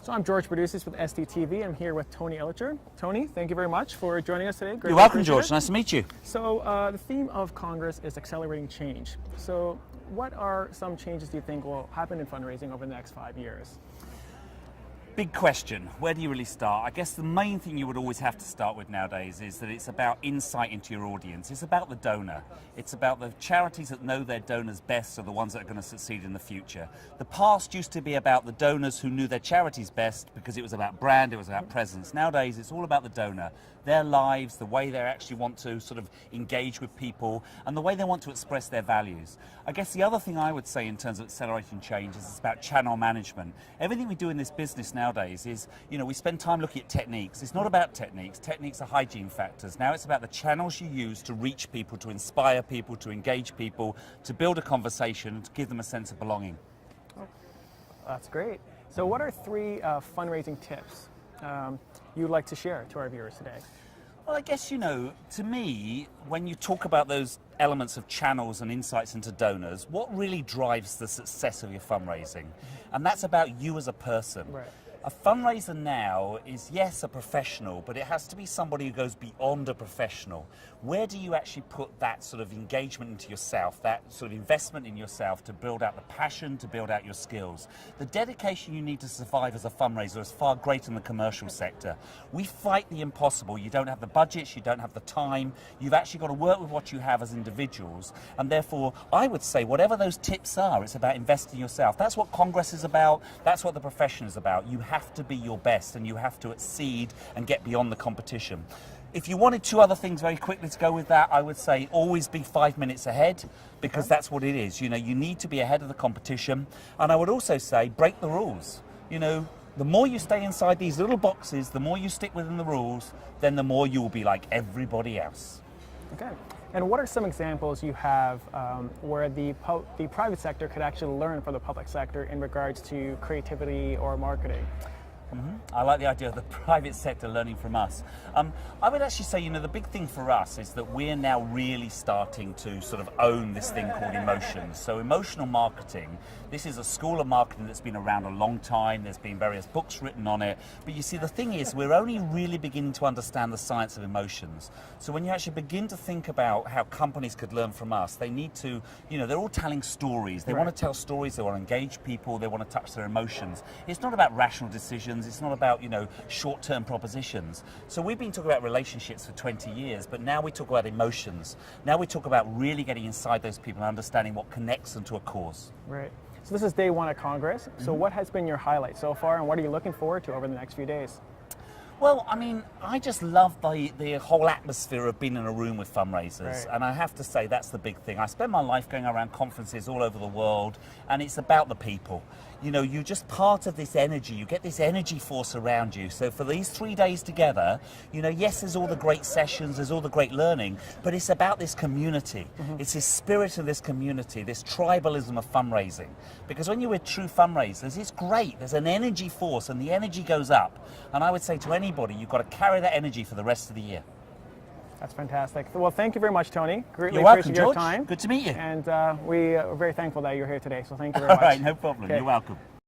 So I'm George Produces with SDTV. I'm here with Tony Elischer. Tony, thank you very much for joining us today. You're welcome, George. Nice to meet you. So the theme of Congress is accelerating change. So what are some changes do you think will happen in fundraising over the next 5 years? Big question. Where do you really start? I guess the main thing you would always have to start with nowadays is that it's about insight into your audience. It's about the donor. It's about the charities that know their donors best are the ones that are going to succeed in the future. The past used to be about the donors who knew their charities best because it was about brand, it was about presence. Nowadays it's all about the donor, their lives, the way they actually want to sort of engage with people and the way they want to express their values. I guess the other thing I would say in terms of accelerating change is it's about channel management. Everything we do in this business nowadays is, we spend time looking at techniques. It's not about techniques. Techniques are hygiene factors. Now it's about the channels you use to reach people, to inspire people, to engage people, to build a conversation, to give them a sense of belonging. Oh, that's great. So what are three fundraising tips you'd like to share to our viewers today? Well, I guess, to me, when you talk about those elements of channels and insights into donors, what really drives the success of your fundraising? And that's about you as a person. Right. A fundraiser now is, yes, a professional, but it has to be somebody who goes beyond a professional. Where do you actually put that sort of engagement into yourself, that sort of investment in yourself to build out the passion, to build out your skills? The dedication you need to survive as a fundraiser is far greater in the commercial sector. We fight the impossible. You don't have the budgets, you don't have the time. You've actually got to work with what you have as individuals. And therefore, I would say, whatever those tips are, it's about investing in yourself. That's what Congress is about. That's what the profession is about. You have to be your best and you have to exceed and get beyond the competition. If you wanted two other things very quickly to go with that, I would say always be 5 minutes ahead, because that's what it is. You need to be ahead of the competition. And I would also say break the rules. The more you stay inside these little boxes, the more you stick within the rules, then the more you will be like everybody else. Okay. And what are some examples you have where the private sector could actually learn from the public sector in regards to creativity or marketing? I like the idea of the private sector learning from us. I would actually say, the big thing for us is that we're now really starting to sort of own this thing called emotions. So emotional marketing, this is a school of marketing that's been around a long time. There's been various books written on it. But you see, the thing is, we're only really beginning to understand the science of emotions. So when you actually begin to think about how companies could learn from us, they need to, they're all telling stories. They want to tell stories, they want to engage people, they want to touch their emotions. It's not about rational decisions. It's not about, short-term propositions. So we've been talking about relationships for 20 years, but now we talk about emotions. Now we talk about really getting inside those people and understanding what connects them to a cause. Right. So this is day one at Congress. So what has been your highlight so far, and what are you looking forward to over the next few days? Well, I just love the whole atmosphere of being in a room with fundraisers. Right. And I have to say, that's the big thing. I spend my life going around conferences all over the world, and it's about the people. You're just part of this energy. You get this energy force around you. So for these 3 days together, yes, there's all the great sessions, there's all the great learning, but it's about this community. It's this spirit of this community, this tribalism of fundraising. Because when you're with true fundraisers, it's great. There's an energy force, and the energy goes up. And I would say to anybody, you've got to carry that energy for the rest of the year. That's fantastic. Well, thank you very much, Tony. Greatly You're welcome, appreciate your George. time. Good to meet you. And we are very thankful that you're here today, so thank you very much. All right, no problem. Okay. You're welcome.